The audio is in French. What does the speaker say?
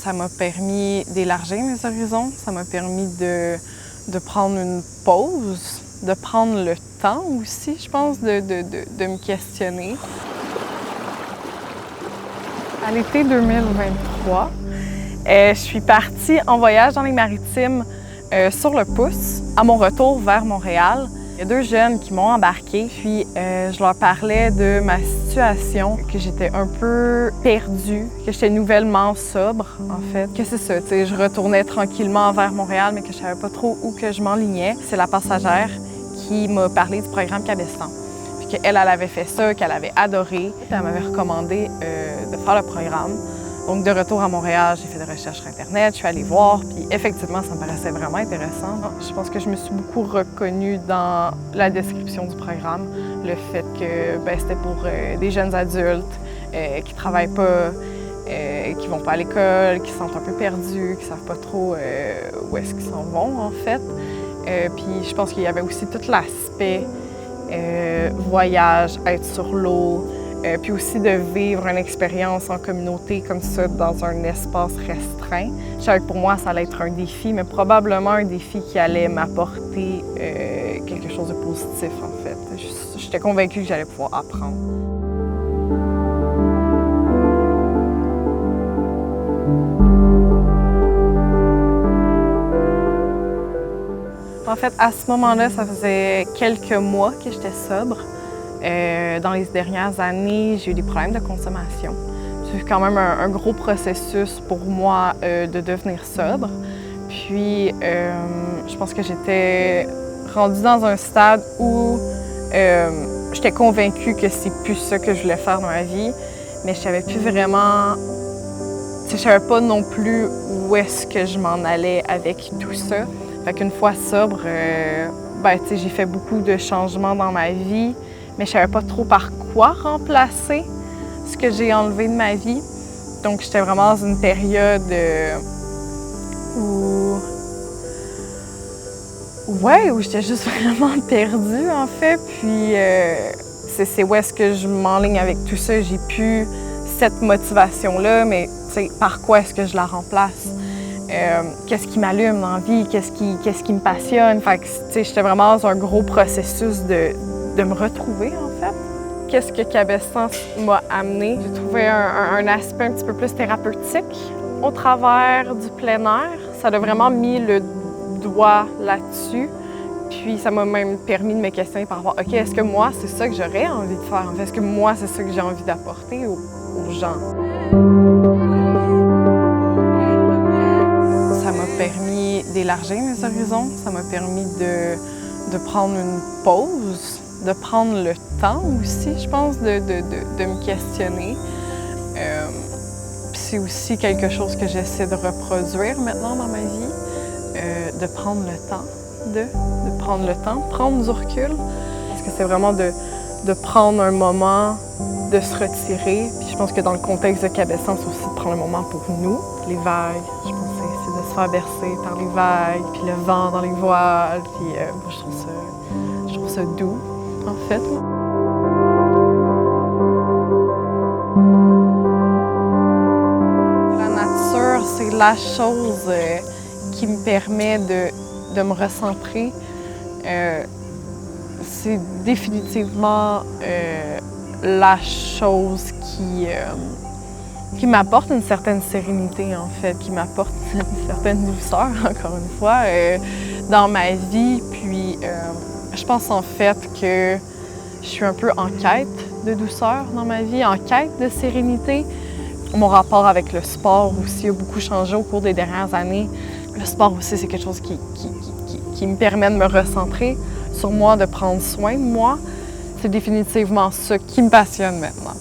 Ça m'a permis d'élargir mes horizons, ça m'a permis de prendre une pause, de prendre le temps aussi, je pense, de me questionner. À l'été 2023, je suis partie en voyage dans les Maritimes sur le pouce. À mon retour vers Montréal, il y a 2 jeunes qui m'ont embarquée, puis je leur parlais de ma situation, que j'étais un peu perdue, que j'étais nouvellement sobre, en fait. Que c'est ça, tu sais, je retournais tranquillement vers Montréal, mais que je savais pas trop où que je m'enlignais. C'est la passagère qui m'a parlé du programme Cabestan. Puis qu'elle, elle avait fait ça, qu'elle avait adoré. Elle m'avait recommandé de faire le programme. Donc, de retour à Montréal, j'ai fait des recherches sur Internet, je suis allée voir, puis effectivement, ça me paraissait vraiment intéressant. Je pense que je me suis beaucoup reconnue dans la description du programme. Le fait que c'était pour des jeunes adultes qui ne travaillent pas, qui ne vont pas à l'école, qui se sentent un peu perdus, qui ne savent pas trop où est-ce qu'ils s'en vont, en fait. Puis je pense qu'il y avait aussi tout l'aspect voyage, être sur l'eau, puis aussi de vivre une expérience en communauté comme ça dans un espace restreint. Je savais que pour moi, ça allait être un défi, mais probablement un défi qui allait m'apporter quelque chose de positif, en fait. J'étais convaincue que j'allais pouvoir apprendre. En fait, à ce moment-là, ça faisait quelques mois que j'étais sobre. Dans les dernières années, j'ai eu des problèmes de consommation. C'est quand même un gros processus pour moi de devenir sobre. Puis, je pense que j'étais rendue dans un stade où j'étais convaincue que c'est plus ça que je voulais faire dans ma vie, mais je savais plus vraiment... Je savais pas non plus où est-ce que je m'en allais avec tout ça. Fait qu'une fois sobre, j'ai fait beaucoup de changements dans ma vie, mais je savais pas trop par quoi remplacer ce que j'ai enlevé de ma vie. Donc, j'étais vraiment dans une période où j'étais juste vraiment perdue, en fait. Puis, c'est où est-ce que je m'enligne avec tout ça. J'ai plus cette motivation-là, mais par quoi est-ce que je la remplace? Qu'est-ce qui m'allume dans la vie? Qu'est-ce qui me passionne? Fait que, j'étais vraiment dans un gros processus de me retrouver, en fait. Qu'est-ce que Cabestan m'a amené? J'ai trouvé un aspect un petit peu plus thérapeutique au travers du plein air. Ça a vraiment mis le doigt là-dessus. Puis ça m'a même permis de me questionner par rapport à OK, est-ce que moi, c'est ça que j'aurais envie de faire? En fait, est-ce que moi, c'est ça que j'ai envie d'apporter aux gens? Ça m'a permis d'élargir mes horizons. Ça m'a permis de prendre une pause, de prendre le temps aussi, je pense, de me questionner. C'est aussi quelque chose que j'essaie de reproduire maintenant dans ma vie, de prendre le temps, de prendre le temps, prendre du recul. Parce que c'est vraiment de prendre un moment, de se retirer. Puis je pense que dans le contexte de Cabestan, c'est aussi de prendre un moment pour nous, les vagues. Je pense que c'est de se faire bercer par les vagues, puis le vent dans les voiles. Puis moi, je trouve ça doux, en fait. La nature, c'est la chose qui me permet de me recentrer. C'est définitivement la chose qui m'apporte une certaine sérénité, en fait, qui m'apporte une certaine douceur, encore une fois, dans ma vie. Puis, je pense en fait que je suis un peu en quête de douceur dans ma vie, en quête de sérénité. Mon rapport avec le sport aussi a beaucoup changé au cours des dernières années. Le sport aussi, c'est quelque chose qui me permet de me recentrer sur moi, de prendre soin de moi. C'est définitivement ça qui me passionne maintenant.